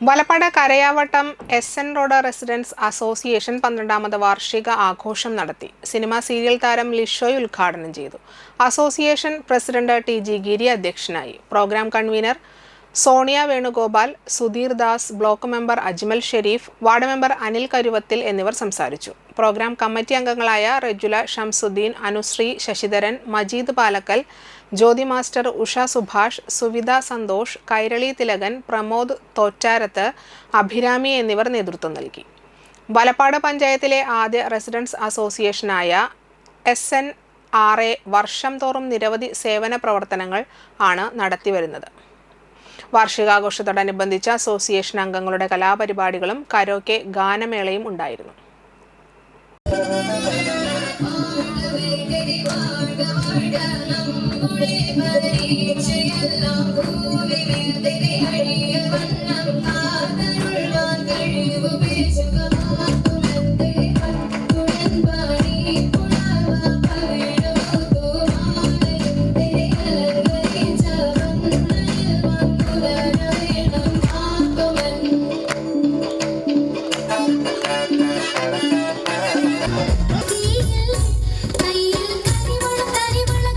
Valappad Karayavattam എസ്.എൻ. Road residence association 12ാമത് വാർഷിക ആഘോഷം നടത്തി. സിനിമാ സീരിയൽ താരം ലിഷോയ് ഉദ്ഘാടനം ചെയ്തു. Association president T G. ഗിരി അധ്യക്ഷനായി. Program convener Sonia Venugopal, Sudheer Das, block member Ajmal Shereef, ward member Anil Karuvathil എന്നിവർ സംസാരിച്ചു. പ്രോഗ്രാം കമ്മിറ്റി അംഗങ്ങളായ റെജുല ഷംസുദ്ദീൻ, അനുശ്രീ, ശശിധരൻ, മജീദ് പാലക്കൽ, ജ്യോതി മാസ്റ്റർ, ഉഷ സുഭാഷ്, സുവിത സന്തോഷ്, കൈരളി തിലകൻ, പ്രമോദ് തോറ്റാരത്ത്, അഭിരാമി എന്നിവർ നേതൃത്വം നൽകി. വലപ്പാട് പഞ്ചായത്തിലെ ആദ്യ റെസിഡൻസ് അസോസിയേഷനായ SNRA വർഷം തോറും നിരവധി സേവന പ്രവർത്തനങ്ങൾ ആണ് നടത്തിവരുന്നത്. വാർഷികാഘോഷത്തോടനുബന്ധിച്ച് അസോസിയേഷൻ അംഗങ്ങളുടെ കലാപരിപാടികളും കരോക്കെ ഗാനമേളയും ഉണ്ടായിരുന്നു.